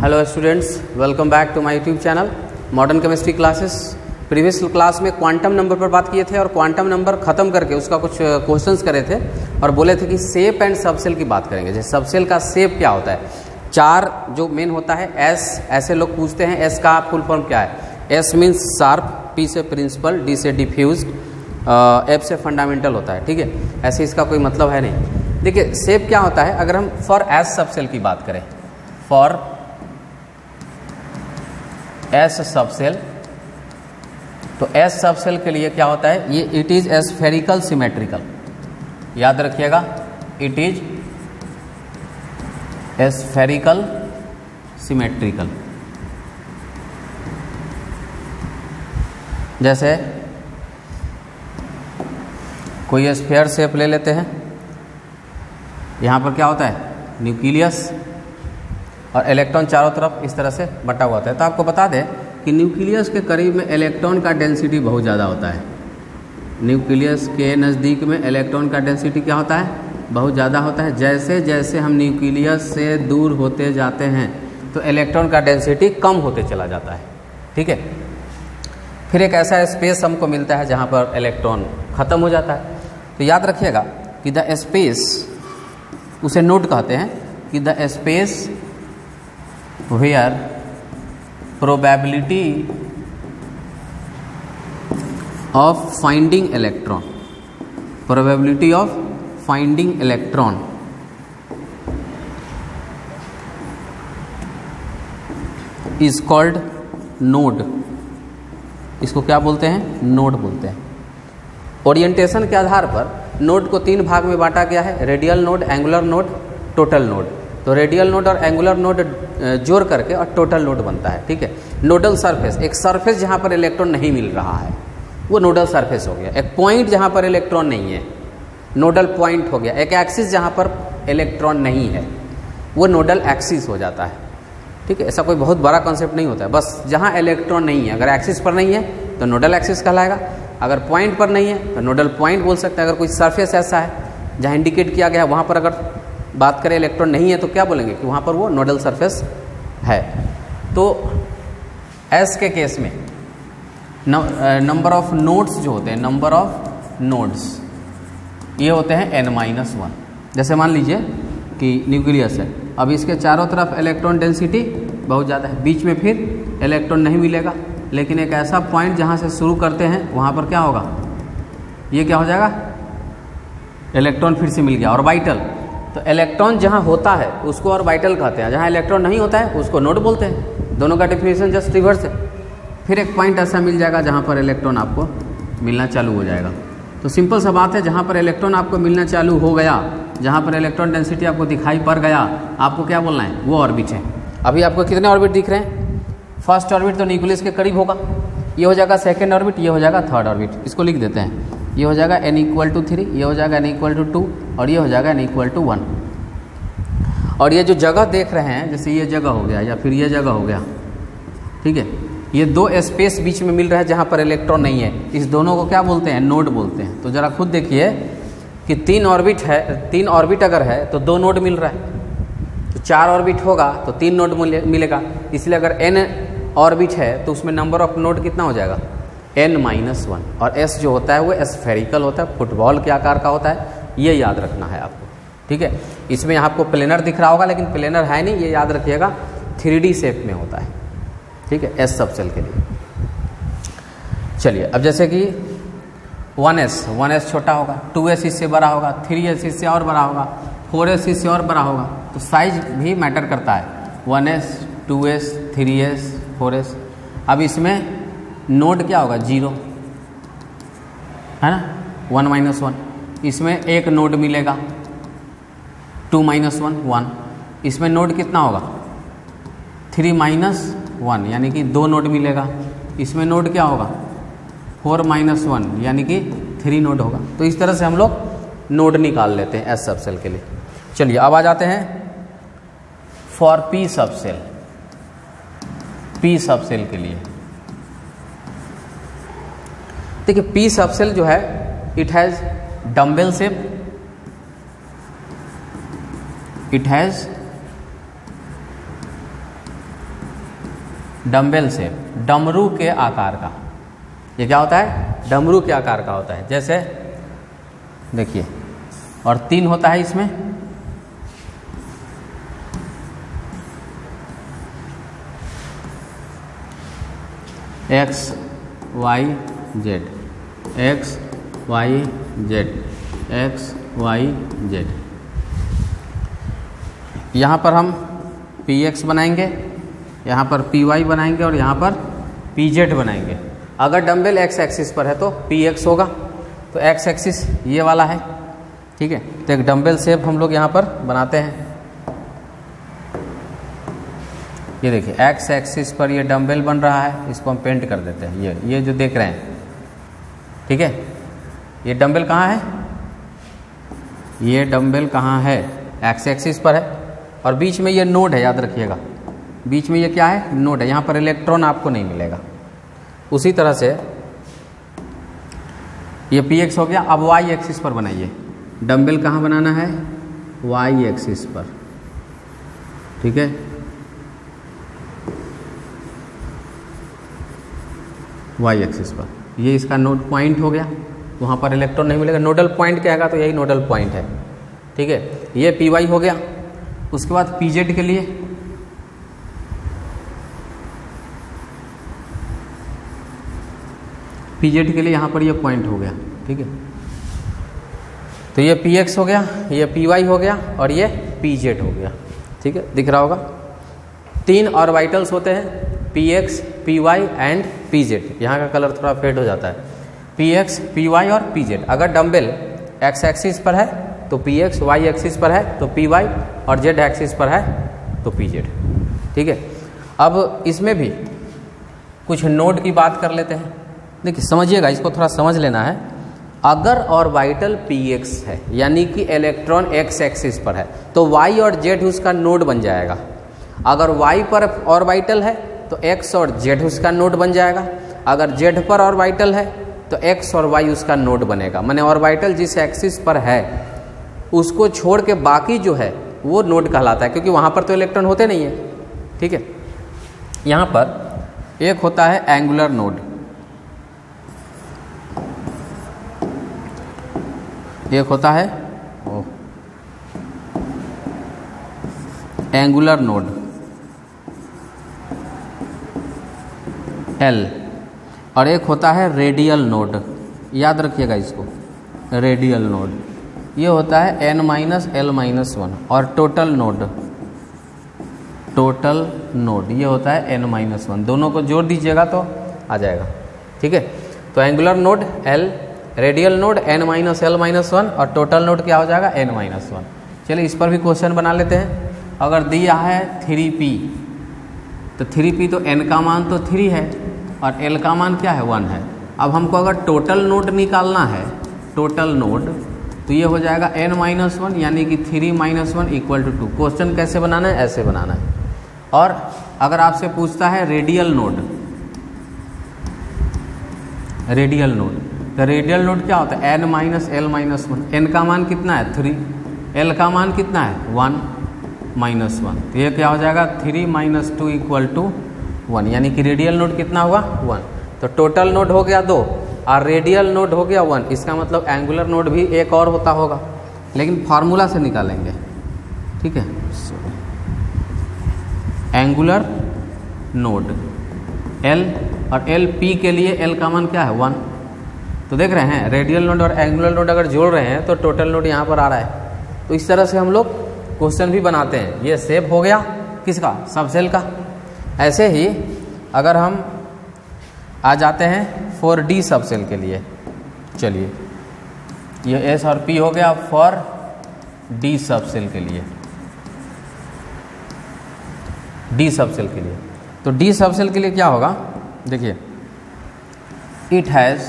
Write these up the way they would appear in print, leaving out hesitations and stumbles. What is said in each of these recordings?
Hello students, welcome back to my YouTube channel modern chemistry classes. Previous class में quantum number पर बात किए थे और क्वांटम नंबर ख़त्म करके उसका कुछ क्वेश्चंस करे थे और बोले थे कि शेप एंड सबसेल की बात करेंगे। जैसे सबसेल का शेप क्या होता है, चार जो मेन होता है एस, ऐसे लोग पूछते हैं एस का फुल फॉर्म क्या है। एस मीन्स शार्प, पी से प्रिंसिपल, डी से डिफ्यूज, एफ से फंडामेंटल होता है। ठीक है, ऐसे इसका कोई मतलब है नहीं। देखिए शेप क्या होता है, अगर हम फॉर एस सबसेल की बात करें, फॉर एस सबसेल, तो एस सबसेल के लिए क्या होता है, ये इट इज एस्फेरिकल सिमेट्रिकल। याद रखिएगा, इट इज एस्फेरिकल सिमेट्रिकल। जैसे कोई स्फीयर शेप ले लेते हैं, यहाँ पर क्या होता है न्यूक्लियस और इलेक्ट्रॉन चारों तरफ इस तरह से बटा हुआ होता है। तो आपको बता दें कि न्यूक्लियस के करीब में इलेक्ट्रॉन का डेंसिटी बहुत ज़्यादा होता है। न्यूक्लियस के नज़दीक में इलेक्ट्रॉन का डेंसिटी क्या होता है, बहुत ज़्यादा होता है। जैसे जैसे हम न्यूक्लियस से दूर होते जाते हैं तो इलेक्ट्रॉन का डेंसिटी कम होते चला जाता है। ठीक है, फिर एक ऐसा स्पेस हमको मिलता है जहाँ पर इलेक्ट्रॉन ख़त्म हो जाता है। तो याद रखिएगा कि द स्पेस, उसे नोड कहते हैं कि the space where probability of finding electron is called node। इसको क्या बोलते हैं, नोड बोलते हैं। ओरिएंटेशन के आधार पर नोड को तीन भाग में बांटा गया है, radial node, angular node, total node. तो रेडियल नोड और एंगुलर नोड जोड़ करके और टोटल नोड बनता है। ठीक है, नोडल सरफेस, एक सरफेस जहाँ पर इलेक्ट्रॉन नहीं मिल रहा है वो नोडल सरफेस हो गया। एक पॉइंट जहाँ पर इलेक्ट्रॉन नहीं है नोडल पॉइंट हो गया। एक एक्सिस जहाँ पर इलेक्ट्रॉन नहीं है वो नोडल एक्सिस हो जाता है। ठीक है, ऐसा कोई बहुत बड़ा कॉन्सेप्ट नहीं होता है, बस जहाँ इलेक्ट्रॉन नहीं है, अगर एक्सिस पर नहीं है तो नोडल एक्सिस कहलाएगा, अगर पॉइंट पर नहीं है तो नोडल पॉइंट बोल सकते हैं। अगर कोई सरफेस ऐसा है जहाँ इंडिकेट किया गया है वहाँ पर अगर बात करें इलेक्ट्रॉन नहीं है तो क्या बोलेंगे कि वहाँ पर वो नोडल सरफेस है। तो एस के केस में नंबर ऑफ नोड्स जो होते हैं, नंबर ऑफ नोड्स ये होते हैं n-1। जैसे मान लीजिए कि न्यूक्लियस है, अब इसके चारों तरफ इलेक्ट्रॉन डेंसिटी बहुत ज़्यादा है, बीच में फिर इलेक्ट्रॉन नहीं मिलेगा, लेकिन एक ऐसा पॉइंट जहाँ से शुरू करते हैं वहाँ पर क्या होगा, ये क्या हो जाएगा, इलेक्ट्रॉन फिर से मिल गया। ऑर्बिटल, तो इलेक्ट्रॉन जहाँ होता है उसको ऑर्बिटल कहते हैं, जहाँ इलेक्ट्रॉन नहीं होता है उसको नोड बोलते हैं। दोनों का डेफिनेशन जस्ट रिवर्स है। फिर एक पॉइंट ऐसा मिल जाएगा जहाँ पर इलेक्ट्रॉन आपको मिलना चालू हो जाएगा। तो सिंपल सा बात है, जहाँ पर इलेक्ट्रॉन आपको मिलना चालू हो गया, जहाँ पर इलेक्ट्रॉन डेंसिटी आपको दिखाई पड़ गया, आपको क्या बोलना है, वो ऑर्बिट है। अभी आपको कितने ऑर्बिट दिख रहे हैं, फर्स्ट ऑर्बिट तो न्यूक्लियस के करीब होगा, ये हो जाएगा सेकेंड ऑर्बिट, ये हो जाएगा थर्ड ऑर्बिट। इसको लिख देते हैं, ये हो जाएगा n=3, ये हो जाएगा n=2 और ये हो जाएगा n=1। और ये जो जगह देख रहे हैं, जैसे ये जगह हो गया या फिर ये जगह हो गया, ठीक है, ये दो स्पेस बीच में मिल रहा है जहाँ पर इलेक्ट्रॉन नहीं है, इस दोनों को क्या बोलते हैं, नोड बोलते हैं। तो जरा खुद देखिए कि तीन ऑर्बिट है, तीन ऑर्बिट अगर है तो दो नोड मिल रहा है, तो चार ऑर्बिट होगा तो तीन नोड मिलेगा। इसलिए अगर n ऑर्बिट है तो उसमें नंबर ऑफ नोड कितना हो जाएगा, n-1। और s जो होता है वो स्फेरिकल होता है, फुटबॉल के आकार का होता है, ये याद रखना है आपको। ठीक है, इसमें आपको प्लेनर दिख रहा होगा लेकिन प्लेनर है नहीं, ये याद रखिएगा 3D शेप में होता है। ठीक है, एस सबसेल के लिए। चलिए, अब जैसे कि 1s छोटा होगा, 2s इससे बड़ा होगा, 3s इससे और बड़ा होगा, 4s इससे और बड़ा होगा। तो साइज भी मैटर करता है, 1s 2s 3s 4s। अब इसमें नोड क्या होगा, 0 है ना, 1-1। इसमें एक नोड मिलेगा, 2-1 1। इसमें नोड कितना होगा, 3-1 यानी कि 2 नोड मिलेगा। इसमें नोड क्या होगा, 4-1 यानी कि 3 नोड होगा। तो इस तरह से हम लोग नोड निकाल लेते हैं एस सबसेल के लिए। चलिए अब आ जाते हैं for P subshell. P subshell के लिए देखिए, पी सबसेल जो है it has dumbbell shape, it has dumbbell shape, डमरू के आकार का। ये क्या होता है? डमरू के आकार का होता है। जैसे देखिए, और 3 होता है इसमें, X Y Z, X Y Z, X Y Z. यहाँ पर हम पी एक्स बनाएंगे, यहाँ पर पी वाई बनाएंगे और यहाँ पर पी जेड बनाएंगे। अगर डंबल एक्स एक्सिस पर है तो पी एक्स होगा, तो एक्स एक्सिस ये वाला है, ठीक है। तो एक डंबल शेप हम लोग यहाँ पर बनाते हैं। ये देखिए, एक्स एक्सिस पर ये डंबल बन रहा है, इसको हम पेंट कर देते हैं। ये जो देख रहे हैं, ठीक है। ये डंबल कहाँ है? ये डंबल कहाँ है? एक्स एक्सिस पर है, और बीच में ये नोड है, याद रखिएगा। बीच में ये क्या है? नोड है। यहाँ पर इलेक्ट्रॉन आपको नहीं मिलेगा। उसी तरह से ये पी एक्स हो गया। अब वाई एक्सिस पर बनाइए। डंबल कहाँ बनाना है? वाई एक्सिस पर, ठीक है। वाई एक्सिस पर ये इसका नोड पॉइंट हो गया, वहाँ पर इलेक्ट्रॉन नहीं मिलेगा। नोडल पॉइंट कहेगा तो यही नोडल पॉइंट है, ठीक है। ये पी वाई हो गया। उसके बाद पी जेड के लिए यहाँ पर ये पॉइंट हो गया, ठीक है। तो ये पी एक्स हो गया, ये पी वाई हो गया और ये पी जेड हो गया, ठीक है। दिख रहा होगा। 3 ऑर्बिटल्स होते हैं, P X, P Y and P Z. यहाँ का कलर थोड़ा फेड हो जाता है। पी एक्स, पी वाई और पी जेड। अगर डंबल एक्स एक्सिस पर है तो पी एक्स, वाई एक्सिस पर है तो पी वाई, और जेड एक्सिस पर है तो पी जेड, ठीक है। अब इसमें भी कुछ नोड की बात कर लेते हैं। देखिए समझिएगा, इसको थोड़ा समझ लेना है। अगर ऑर्बिटल पी एक्स है, यानी कि इलेक्ट्रॉन एक्स एक्सिस पर है, तो वाई और जेड उसका नोड बन जाएगा। अगर वाई पर ऑर्बिटल है तो एक्स और जेड उसका नोड बन जाएगा। अगर जेड पर ऑर्बिटल है तो एक्स और वाई उसका नोड बनेगा। माने ऑर्बिटल जिस एक्सिस पर है उसको छोड़ के बाकी जो है वो नोड कहलाता है, क्योंकि वहाँ पर तो इलेक्ट्रॉन होते नहीं है, ठीक है। यहाँ पर एक होता है एंगुलर नोड, एक होता है एंगुलर नोड एल, और एक होता है रेडियल नोड। याद रखिएगा इसको, रेडियल नोड। ये होता है n-l-1, और टोटल नोड ये होता है n-1। दोनों को जोड़ दीजिएगा तो आ जाएगा, ठीक है। तो angular node L, radial node n-l-1, और टोटल नोड क्या हो जाएगा? n-1। चलिए इस पर भी क्वेश्चन बना लेते हैं। अगर दिया है 3p, तो 3p तो n का मान तो 3 है और l का मान क्या है? 1 है। अब हमको अगर टोटल नोड निकालना है, टोटल नोड, तो ये हो जाएगा n-1, यानी कि 3 - 1 = 2। क्वेश्चन कैसे बनाना है? ऐसे बनाना है। और अगर आपसे पूछता है रेडियल नोड, तो रेडियल नोड क्या होता है? n-l-1। n का मान कितना है? 3। l का मान कितना है? 1 - 1। तो ये क्या हो जाएगा? 3 - 2 = 1, यानी कि रेडियल नोड कितना होगा? 1। तो टोटल नोड हो गया 2 और रेडियल नोड हो गया 1। इसका मतलब एंगुलर नोड भी एक और होता होगा, लेकिन फार्मूला से निकालेंगे, ठीक है। एंगुलर नोड L, और LP के लिए L का मान क्या है? 1। तो देख रहे हैं, रेडियल नोड और एंगुलर नोड अगर जोड़ रहे हैं तो टोटल नोड यहाँ पर आ रहा है। तो इस तरह से हम लोग क्वेश्चन भी बनाते हैं। ये शेप हो गया किसका? सबसेल का। ऐसे ही अगर हम आ जाते हैं 4D सबसेल के लिए, चलिए ये S और P हो गया फॉर D सबसेल के लिए, D सबसेल के लिए। तो D सबसेल के लिए क्या होगा? देखिए, it has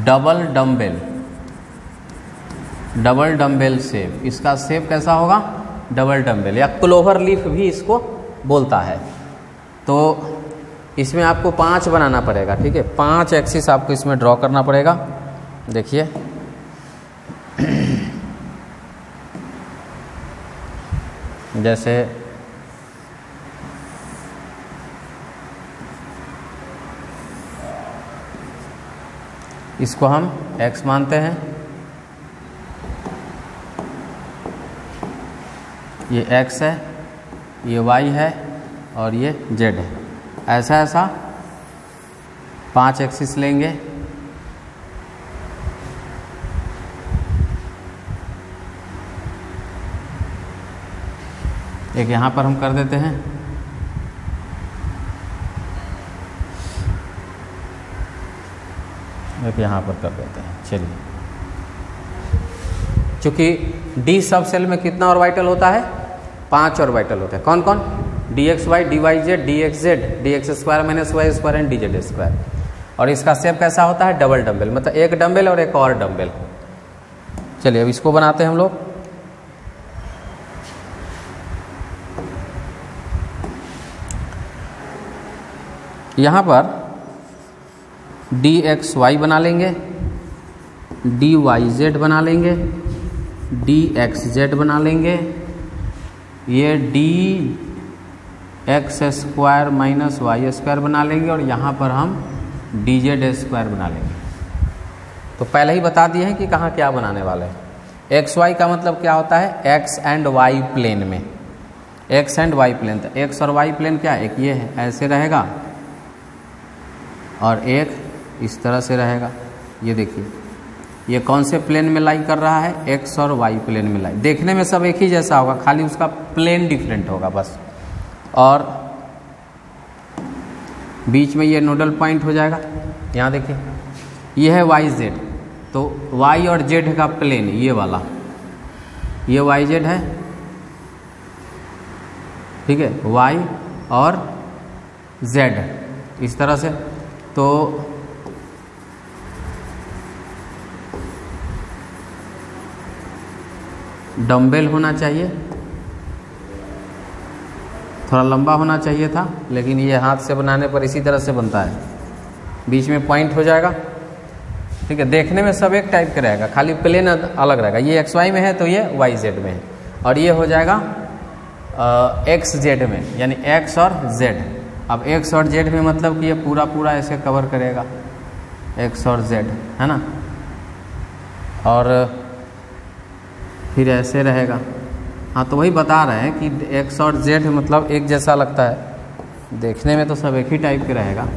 double dumbbell shape. इसका शेप कैसा होगा? डबल डम्बेल, या क्लोवर लीफ भी इसको बोलता है। तो इसमें आपको 5 बनाना पड़ेगा, ठीक है। 5 एक्सिस आपको इसमें ड्रॉ करना पड़ेगा। देखिए जैसे इसको हम x मानते हैं, ये x है, ये y है और ये z है। ऐसा ऐसा 5 एक्सिस लेंगे। एक यहाँ पर हम कर देते हैं, एक यहाँ पर कर देते हैं। चलिए, चूँकि डी सब सेल में कितना ऑर्बिटल होता है? 5 ऑर्बिटल होते हैं। कौन कौन? dxy, dyz, dxz, dx² - y² and dz²। और इसका शेप कैसा होता है? डबल डम्बल, मतलब एक डम्बल और एक और डम्बल। चलिए अब इसको बनाते हैं हम लोग। यहाँ पर dxy बना लेंगे, dyz बना लेंगे, dxz बना लेंगे, ये dx² - y² बना लेंगे और यहाँ पर हम dz² बना लेंगे। तो पहले ही बता दिए हैं कि कहाँ क्या बनाने वाले हैं। xy का मतलब क्या होता है? x एंड y प्लेन में, x एंड y प्लेन। तो x और y प्लेन क्या है? एक ये है, ऐसे रहेगा, और एक इस तरह से रहेगा। ये देखिए, ये कौन से प्लेन में लाई कर रहा है? x और y प्लेन में लाई। देखने में सब एक ही जैसा होगा, खाली उसका प्लेन डिफरेंट होगा बस। और बीच में ये नोडल पॉइंट हो जाएगा। यहाँ देखिए, ये है yz, तो y और z का प्लेन ये वाला, ये yz है, ठीक है, y और z इस तरह से। तो डम्बल होना चाहिए, थोड़ा लंबा होना चाहिए था, लेकिन ये हाथ से बनाने पर इसी तरह से बनता है। बीच में पॉइंट हो जाएगा, ठीक है। देखने में सब एक टाइप का रहेगा, खाली प्लेन अलग रहेगा। ये XY में है तो ये YZ में है, और ये हो जाएगा XZ में, यानी X और Z। अब X और Z में मतलब कि ये पूरा पूरा ऐसे कवर करेगा, X और Z, है ना। और फिर ऐसे रहेगा। हाँ, तो वही बता रहे हैं कि X और Z मतलब एक जैसा लगता है, देखने में तो सब एक ही टाइप के रहेगा।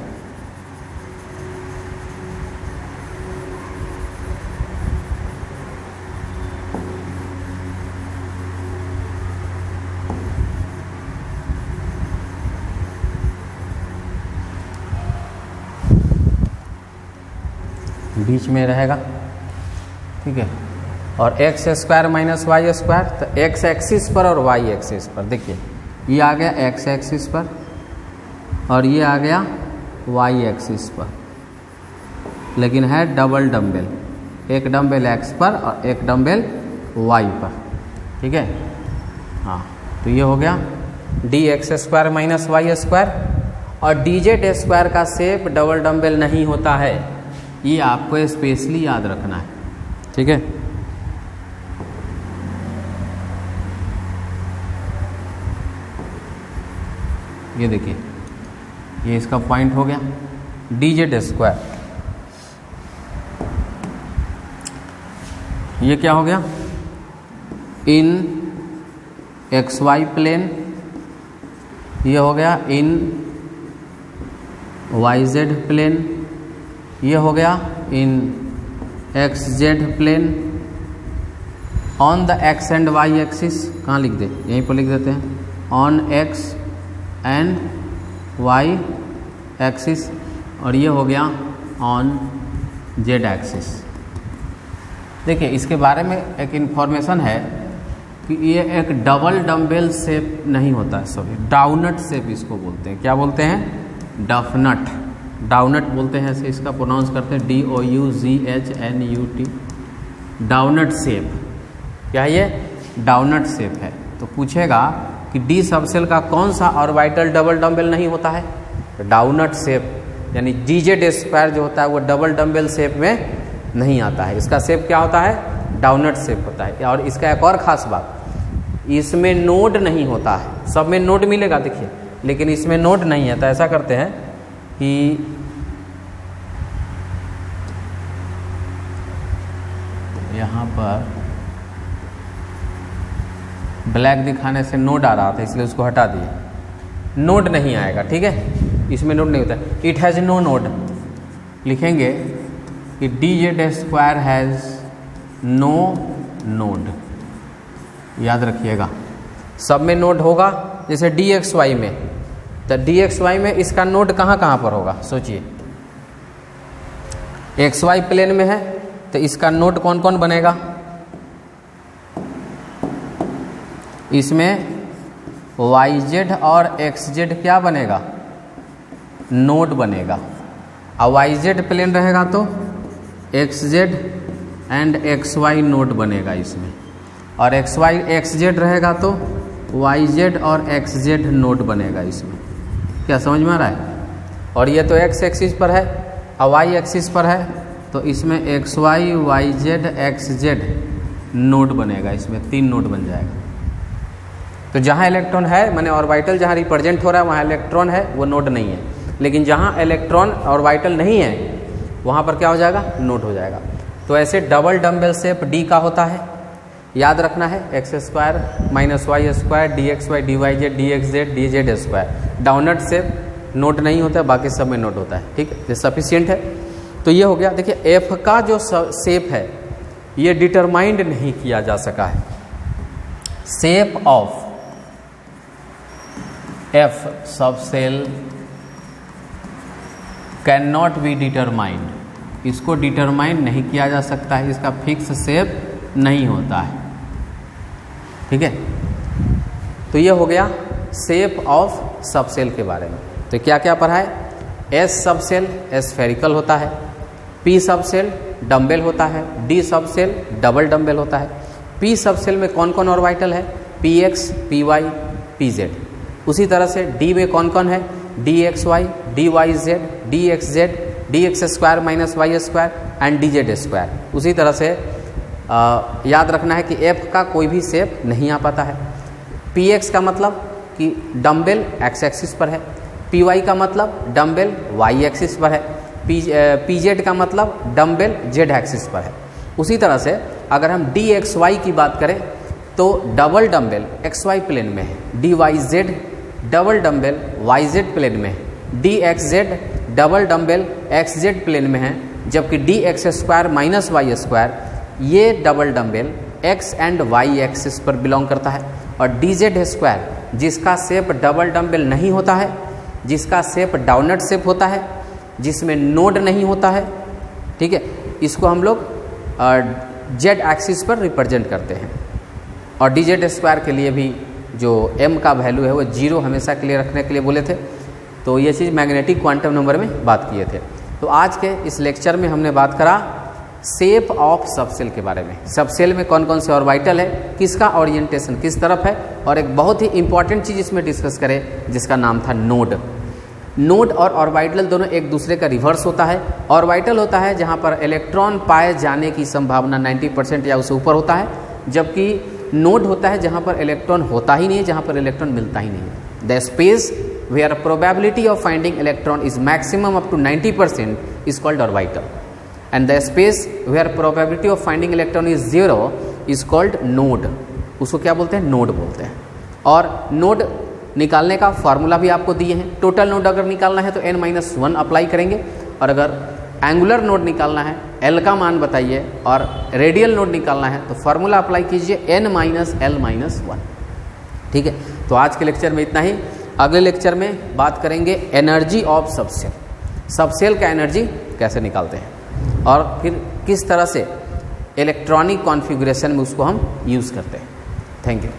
बीच में रहेगा, ठीक है। और x² - y², तो x एक्सिस पर और y एक्सिस पर, देखिए ये आ गया x एक्सिस पर और ये आ गया y एक्सिस पर, लेकिन है डबल डम्बल, एक डम्बल x पर और एक डम्बल y पर, ठीक है। हाँ, तो ये हो गया dx² - y²। और dz² का शेप डबल डम्बल नहीं होता है, ये आपको स्पेशली याद रखना है, ठीक है। ये देखिए, ये इसका पॉइंट हो गया dz²। ये क्या हो गया? इन XY प्लेन, ये हो गया इन YZ प्लेन, ये हो गया in XZ plane on the X and Y axis. कहाँ लिख दे? यहीं पर लिख देते हैं, on X and Y axis. और ये हो गया ऑन Z एक्सिस। देखिए, इसके बारे में एक इन्फॉर्मेशन है कि ये एक डबल डम्बेल शेप नहीं होता है, सॉरी, डाउनट शेप इसको बोलते हैं। क्या बोलते हैं? डफनट, डाउनट बोलते हैं, ऐसे इसका प्रोनाउंस करते हैं DOUGHNUT, डाउनट शेप। क्या है ये? डाउनट शेप है। तो पूछेगा कि डी सबसेल का कौन सा ऑर्बिटल डबल डम्बल नहीं होता है? डाउनट शेप, यानी dz² जो होता है वो डबल डम्बल शेप में नहीं आता है। इसका शेप क्या होता है? डाउनट शेप होता है। और इसका एक और ख़ास बात, इसमें नोड नहीं होता है। सब में नोड मिलेगा देखिए, लेकिन इसमें नोड नहीं है। तो ऐसा करते हैं कि पर ब्लैक दिखाने से नोड आ रहा था इसलिए उसको हटा दिए। नोड नहीं आएगा, ठीक है, इसमें नोड नहीं होता। इट हैज़ नो नोड, लिखेंगे कि dz² हैज़ नो नोड, याद रखिएगा। सब में नोड होगा, जैसे dxy में, तो dxy में इसका नोड कहाँ कहाँ पर होगा सोचिए। xy प्लेन में है तो इसका नोड कौन कौन बनेगा, इसमें yz और xz क्या बनेगा, नोड बनेगा। और yz प्लेन रहेगा तो xz एंड xy नोड बनेगा इसमें, और xz रहेगा तो yz और xz नोड बनेगा इसमें। क्या समझ में आ रहा है। और ये तो x एक्सिस पर है और y एक्सिस पर है, तो इसमें xy yz xz नोड बनेगा, इसमें 3 नोड बन जाएगा। तो जहाँ इलेक्ट्रॉन है, माने ऑर्बिटल जहाँ रिप्रेजेंट हो रहा है वहाँ इलेक्ट्रॉन है, वो नोड नहीं है। लेकिन जहाँ इलेक्ट्रॉन ऑर्बिटल नहीं है वहाँ पर क्या हो जाएगा, नोड हो जाएगा। तो ऐसे डबल डम्बल शेप D का होता है, याद रखना है, x² -y² dxy dyz dxz dz²। Downward shape node नहीं होता है, बाकी सब में नोड होता है, ठीक है, ये सफिशिएंट है। तो ये हो गया। देखिए F का जो शेप है ये डिटरमाइंड नहीं किया जा सका है। Shape of F sub shell can not be determined, इसको डिटरमाइन नहीं किया जा सकता है, इसका फिक्स शेप नहीं होता है, ठीक है। तो ये हो गया शेप ऑफ सबसेल के बारे में। तो क्या क्या पढ़ा है, S सबसेल स्फेरिकल होता है, P सबसेल डम्बेल होता है, D सबसेल डबल डम्बेल होता है। P सबसेल में कौन कौन ऑर्बिटल है, Px Py Pz। उसी तरह से D में कौन कौन है, dxy dyz dxz dx² -y² and dz²। उसी तरह से याद रखना है कि F का कोई भी शेप नहीं आ पाता है। Px का मतलब कि डम्बेल x एक्सिस पर है, Py का मतलब डम्बेल y एक्सिस पर है, Pz का मतलब डम्बेल z एक्सिस पर है। उसी तरह से अगर हम dxy की बात करें तो डबल डम्बेल xy प्लेन में है, dyz double dumbbell yz plane में है, dxz double dumbbell xz plane में है, जबकि dx² -y² ये double dumbbell x and y axis पर बिलोंग करता है। और dz² जिसका शेप डबल डम्बेल नहीं होता है, जिसका शेप डाउनवर्ड शेप होता है, जिसमें नोड नहीं होता है, ठीक है, इसको हम लोग z एक्सिस पर रिप्रेजेंट करते हैं। और dz² के लिए भी जो m का वैल्यू है वो 0 हमेशा के लिए रखने के लिए बोले थे। तो ये चीज़ मैग्नेटिक क्वांटम नंबर में बात किए थे। तो आज के इस लेक्चर में हमने बात करा शेप ऑफ सबसेल के बारे में। सबसेल में कौन कौन से ऑर्बिटल है, किसका ओरिएंटेशन किस तरफ है, और एक बहुत ही इंपॉर्टेंट चीज़ इसमें डिस्कस करें जिसका नाम था नोड। नोड और ऑर्बिटल दोनों एक दूसरे का रिवर्स होता है। ऑर्बिटल होता है जहाँ पर इलेक्ट्रॉन पाए जाने की संभावना 90% या उससे ऊपर होता है, जबकि नोड होता है जहाँ पर इलेक्ट्रॉन होता ही नहीं है, जहाँ पर इलेक्ट्रॉन मिलता ही नहीं है। The space where probability of finding electron is maximum up to 90% is called orbital, and the space where probability of finding electron is 0 is called node. उसको क्या बोलते हैं, नोड बोलते हैं। और नोड निकालने का फॉर्मूला भी आपको दिए हैं। टोटल नोड अगर निकालना है तो n-1 अप्लाई करेंगे, और अगर एंगुलर नोड निकालना है L का मान बताइए, और रेडियल नोड निकालना है तो फार्मूला अप्लाई कीजिए n-l-1, ठीक है। तो आज के लेक्चर में इतना ही। अगले लेक्चर में बात करेंगे एनर्जी ऑफ सबसेल, सबसेल का एनर्जी कैसे निकालते हैं, और फिर किस तरह से इलेक्ट्रॉनिक कॉन्फ़िगरेशन में उसको हम यूज़ करते हैं। Thank you.